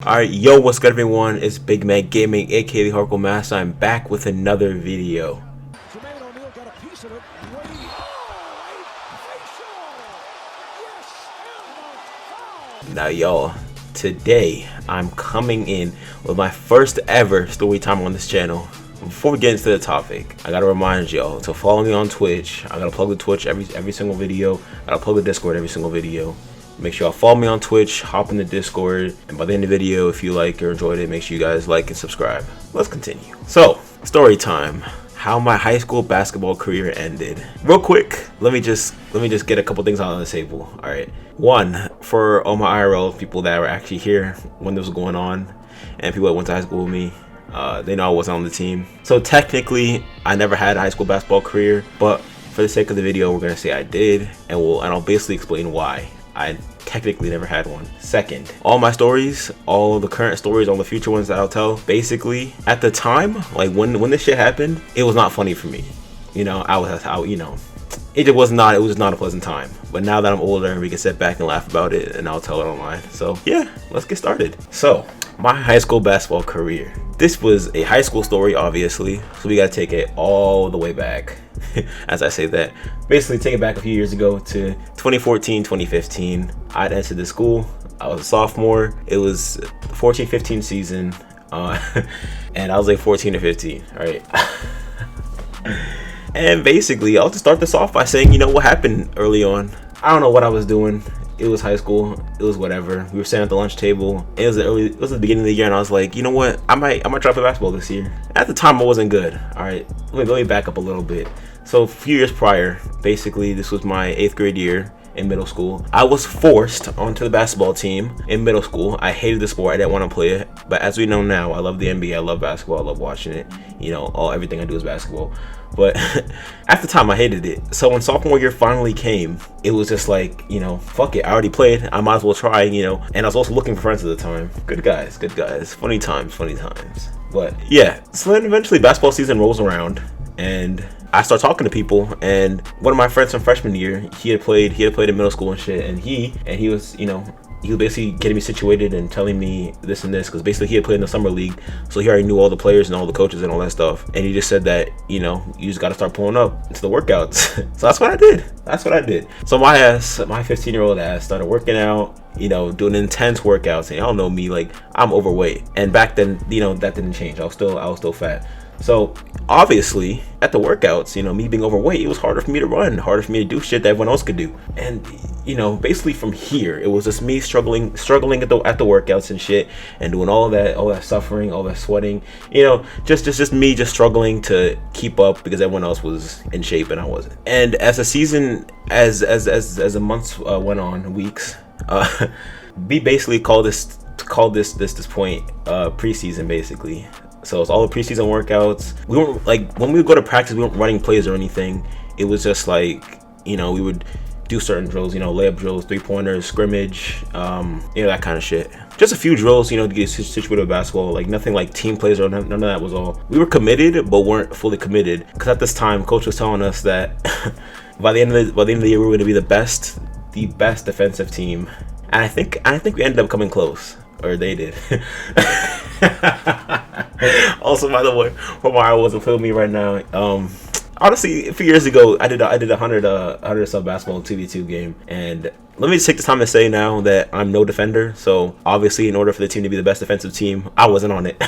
Alright, yo, what's good everyone? It's BigMekGaming, aka the Hardcore Master. I'm back with another video. Now y'all, today I'm coming in with my first ever story time on this channel. Before we get into the topic, I gotta remind y'all to follow me on Twitch. I gotta plug the Twitch every single video. I gotta plug the Discord every single video. Make sure y'all follow me on Twitch, hop in the Discord, and by the end of the video, if you like or enjoyed it, make sure you guys like and subscribe. Let's continue. So, story time. How my high school basketball career ended. Real quick, let me just get a couple things out on the table. All right. One, for all my IRL people that were actually here when this was going on, and people that went to high school with me, they know I wasn't on the team. So technically, I never had a high school basketball career, but for the sake of the video, we're gonna say I did, and I'll basically explain why I technically never had one. Second, all my stories, all of the current stories, all the future ones that I'll tell, basically at the time, like when this shit happened, it was not funny for me. You know, it was not a pleasant time. But now that I'm older, we can sit back and laugh about it, and I'll tell it online. So yeah, let's get started. So my high school basketball career. This was a high school story, obviously, so we gotta take it all the way back. As I say that, basically take it back a few years ago to 2014, 2015. I'd entered the school. I was a sophomore. It was the 14-15 season, and I was like 14 or 15. All right. And basically, I'll just start this off by saying, you know, what happened early on. I don't know what I was doing. It was high school. It was whatever. We were sitting at the lunch table. It was the beginning of the year, and I was like, you know what? I might try to play basketball this year. At the time, I wasn't good. All right, let me back up a little bit. So a few years prior, basically, this was my 8th grade year in middle school. I was forced onto the basketball team in middle school. I hated the sport. I didn't want to play it. But as we know now, I love the NBA. I love basketball. I love watching it. You know, everything I do is basketball. But at the time, I hated it. So when sophomore year finally came, it was just like, you know, fuck it. I already played. I might as well try, you know. And I was also looking for friends at the time. Good guys. Funny times. But yeah, so then eventually basketball season rolls around, and I start talking to people, and one of my friends from freshman year, he had played in middle school and shit, and he was, you know, he was basically getting me situated and telling me this and this, because basically he had played in the summer league, so he already knew all the players and all the coaches and all that stuff, and he just said that, you know, you just got to start pulling up into the workouts. So that's what I did. So my 15-year-old ass started working out, you know, doing intense workouts, and y'all know me, like, I'm overweight, and back then, you know, that didn't change. I was still fat. So obviously at the workouts, you know, me being overweight, it was harder for me to run, harder for me to do shit that everyone else could do. And, you know, basically from here, it was just me struggling at the workouts and shit, and doing all that suffering, all that sweating, you know, just me struggling to keep up because everyone else was in shape and I wasn't. And as the season, as the months went on, weeks, we basically called this point preseason, basically. So it's all the preseason workouts. We weren't, like, when we would go to practice, we weren't running plays or anything. It was just like, you know, we would do certain drills, you know, layup drills, 3-pointers, scrimmage, you know, that kind of shit. Just a few drills, you know, to get situated with basketball. Like nothing like team plays or none of that was all. We were committed, but weren't fully committed, because at this time, coach was telling us that by the end of the year, we were going to be the best defensive team. And I think we ended up coming close, or they did. Also, by the way, Omar wasn't filming me right now. Honestly, a few years ago, I did a 100 sub basketball 2v2 game, and let me just take the time to say now that I'm no defender. So obviously, in order for the team to be the best defensive team, I wasn't on it.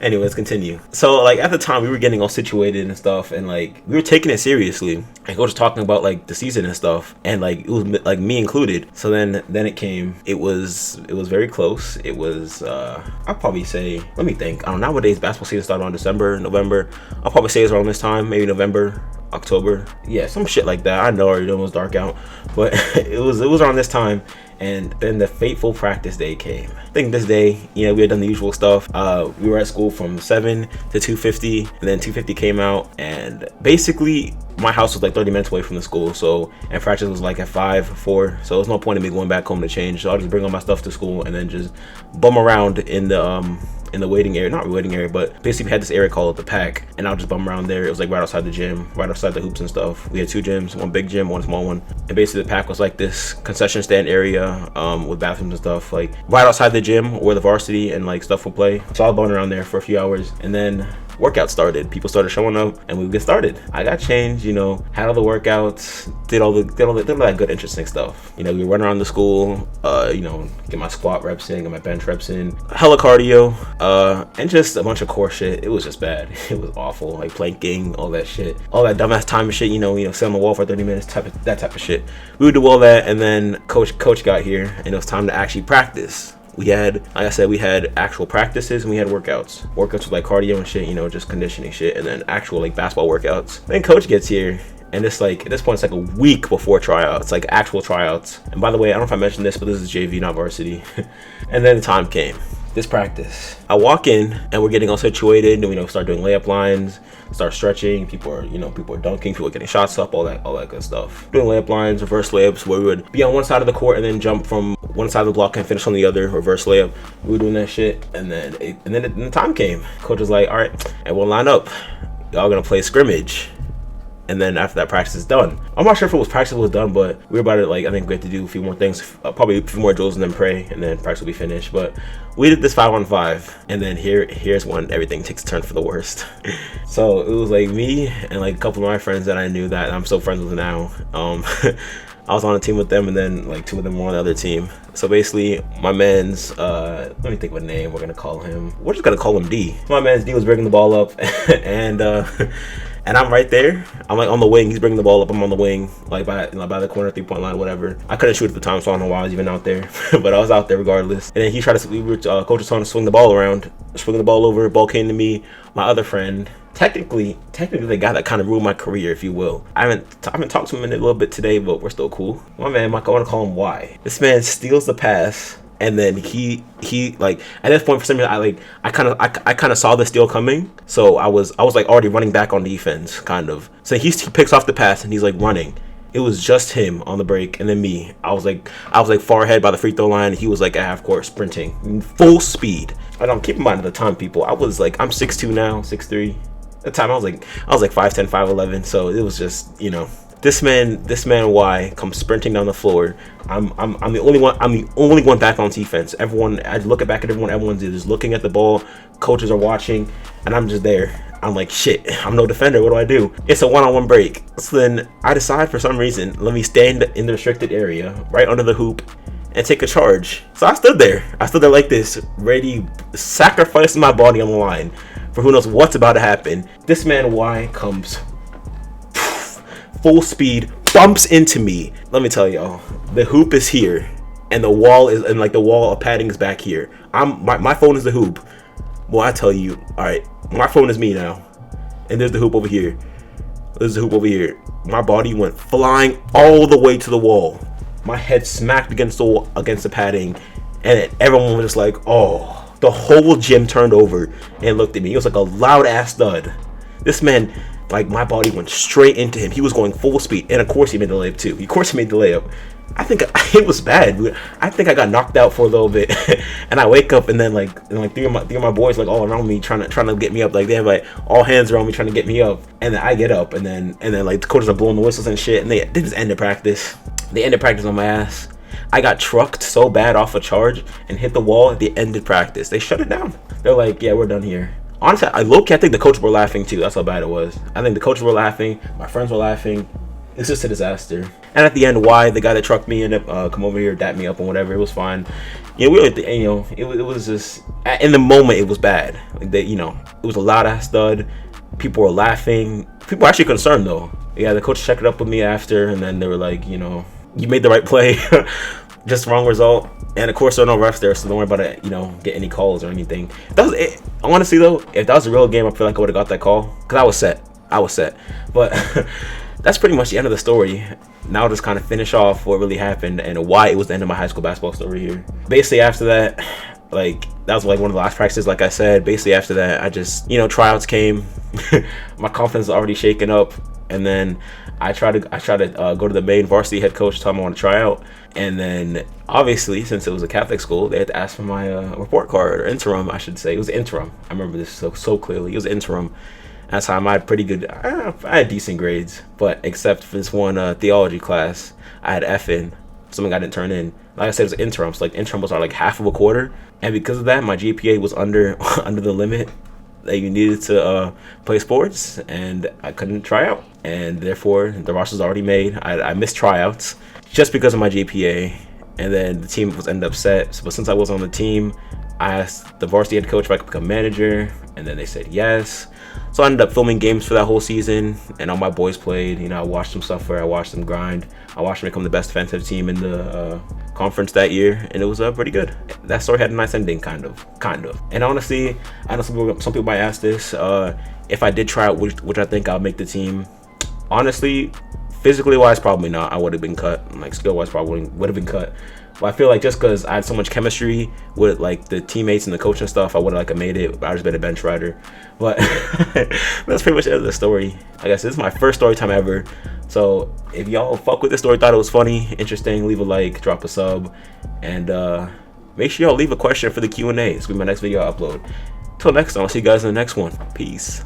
Anyways, continue. So like at the time, we were getting all situated and stuff, and like we were taking it seriously. And coach was talking about like the season and stuff, and like it was like me included. So then it came. It was very close. It was I'll probably say, let me think. I don't know, nowadays basketball season started around December, November. I'll probably say it's around this time, maybe November, October, yeah, some shit like that. I know already it was dark out, but it was around this time. And then the fateful practice day came. I think this day, you know, we had done the usual stuff. We were at school from 7 to 2:50, and then 2:50 came out, and basically my house was like 30 minutes away from the school, so, and practice was like at 4, so there's no point in me going back home to change. So I'll just bring all my stuff to school and then just bum around in the in the waiting area, not waiting area, but basically we had this area called the Pack, and I'll just bum around there. It was like right outside the gym, right outside the hoops and stuff. We had 2 gyms, one big gym, one small one, and basically the Pack was like this concession stand area with bathrooms and stuff, like right outside the gym where the varsity and like stuff would play. So I was bumming around there for a few hours, and then workout started. People started showing up, and we would get started. I got changed, you know, had all the workouts, did all that good interesting stuff. You know, we run around the school, you know, get my squat reps in, get my bench reps in, hella cardio, and just a bunch of core shit. It was just bad. It was awful, like planking, all that shit, all that dumbass time and shit. You know, sit on the wall for 30 minutes, that type of shit. We would do all that, and then coach got here, and it was time to actually practice. We had, like I said, we had actual practices and we had workouts. Workouts with like cardio and shit, you know, just conditioning shit, and then actual like basketball workouts. Then coach gets here, and it's like, at this point, it's like a week before tryouts, like actual tryouts. And by the way, I don't know if I mentioned this, but this is JV, not varsity. And then the time came. This practice, I walk in and we're getting all situated, and we, you know, start doing layup lines, start stretching. People are dunking, people are getting shots up, all that good stuff. Doing layup lines, reverse layups, where we would be on one side of the court and then jump from one side of the block and finish on the other, reverse layup. We were doing that shit, and then the time came. Coach was like, all right, everyone line up. Y'all gonna play scrimmage. And then after that, practice is done. I'm not sure if it was practice was done, but we were about to, like, I think we had to do a few more things, probably a few more drills and then pray, and then practice will be finished. But we did this 5-on-5, and then here's when everything takes a turn for the worst. So it was like me and like a couple of my friends that I knew that I'm still friends with now. I was on a team with them, and then like 2 of them were on the other team. So basically, my man's, let me think of a name we're gonna call him. We're just gonna call him D. My man's D was bringing the ball up, and I'm right there. I'm like on the wing. He's bringing the ball up. I'm on the wing, like by the corner 3-point line, whatever. I couldn't shoot at the time, so I don't know why I was even out there. But I was out there regardless. And then he tried to, coach was trying to swing the ball around, swing the ball over. Ball came to me. My other friend, technically the guy that kind of ruined my career, if you will. I haven't talked to him in a little bit today, but we're still cool. My man, I want to call him Y. This man steals the pass. And then he like, at this point, for some reason, I kind of saw the steal coming, so I was like already running back on defense, kind of. So he picks off the pass and he's like running. It was just him on the break, and then me. I was like far ahead by the free throw line. He was like at half court sprinting, full speed. I don't keep in mind at the time, people. I was like, I'm 6'2" now, 6'3". At the time I was like 5'10", 5'11". So it was just, you know. This man Y comes sprinting down the floor. I'm the only one back on defense. Everyone, I look back at everyone. Everyone's just looking at the ball. Coaches are watching, and I'm just there. I'm like, shit, I'm no defender. What do I do? It's a one-on-one break. So then I decide, for some reason, let me stand in the restricted area, right under the hoop, and take a charge. So I stood there like this, ready, sacrificing my body on the line for who knows what's about to happen. This man Y comes full speed, bumps into me. Let me tell y'all, the hoop is here, and the wall of padding is back here. My phone is the hoop. Well, I tell you, all right, my phone is me now, and there's the hoop over here. There's the hoop over here. My body went flying all the way to the wall. My head smacked against the padding, and everyone was just like, oh. The whole gym turned over and looked at me. It was like a loud ass thud. This man, like, my body went straight into him. He was going full speed, and of course he made the layup too. Of course he made the layup. I think it was bad. I think I got knocked out for a little bit, and I wake up, and then three of my boys like all around me trying to get me up. Like, they have like all hands around me trying to get me up, and then I get up, and then like the coaches are blowing the whistles and shit, and they just ended practice. They ended practice on my ass. I got trucked so bad off a charge and hit the wall at the ended practice. They shut it down. They're like, yeah, we're done here. Honestly, I think the coaches were laughing too. That's how bad it was. I think the coaches were laughing. My friends were laughing. It's just a disaster. And at the end, why the guy that trucked me ended up come over here, dap me up and whatever. It was fine. It was just, in the moment, it was bad. Like, it was a loud ass thud. People were laughing. People were actually concerned though. Yeah, the coach checked it up with me after, and then they were like, you made the right play. Just wrong result. And of course there are no refs there, so don't worry about it, get any calls or anything. That was it. Honestly though, if that was a real game, I feel like I would have got that call, because I was set. But that's pretty much the end of the story. Now I'll just kind of finish off what really happened and why it was the end of my high school basketball story here. Basically after that, that was like one of the last practices, like I said. Basically after that, I just, tryouts came. My confidence was already shaken up. and then I try to go to the main varsity head coach, tell him I want to try out, and then obviously since it was a Catholic school, they had to ask for my report card, or interim, I should say. It was interim. I remember this so clearly. It was interim. That's how I had pretty good. I had decent grades, but except for this one theology class, I had F in, something I didn't turn in. Like I said, it was interim. So like interim was like half of a quarter, and because of that, my GPA was under under the limit that you needed to play sports, and I couldn't try out, and therefore the roster was already made. I missed tryouts just because of my GPA, and then the team was ended up set. So, but since I was on the team, I asked the varsity head coach if I could become manager, and then they said yes. So I ended up filming games for that whole season, and all my boys played. You know, I watched them suffer, I watched them grind, I watched them become the best defensive team in the conference that year, and it was pretty good. That story had a nice ending, kind of. And honestly, I know some people might ask this, if I did try out, which I think I'll make the team. Honestly, physically wise, probably not. I would have been cut. Like skill wise, probably would have been cut. But I feel like just because I had so much chemistry with like the teammates and the coach and stuff, I would have like made it. I just been a bench rider. But that's pretty much the end of the story. I guess this is my first story time ever. So if y'all fuck with this story, thought it was funny, interesting, leave a like, drop a sub, and make sure y'all leave a question for the Q&A. It's gonna be my next video I upload. Till next time, I'll see you guys in the next one. Peace.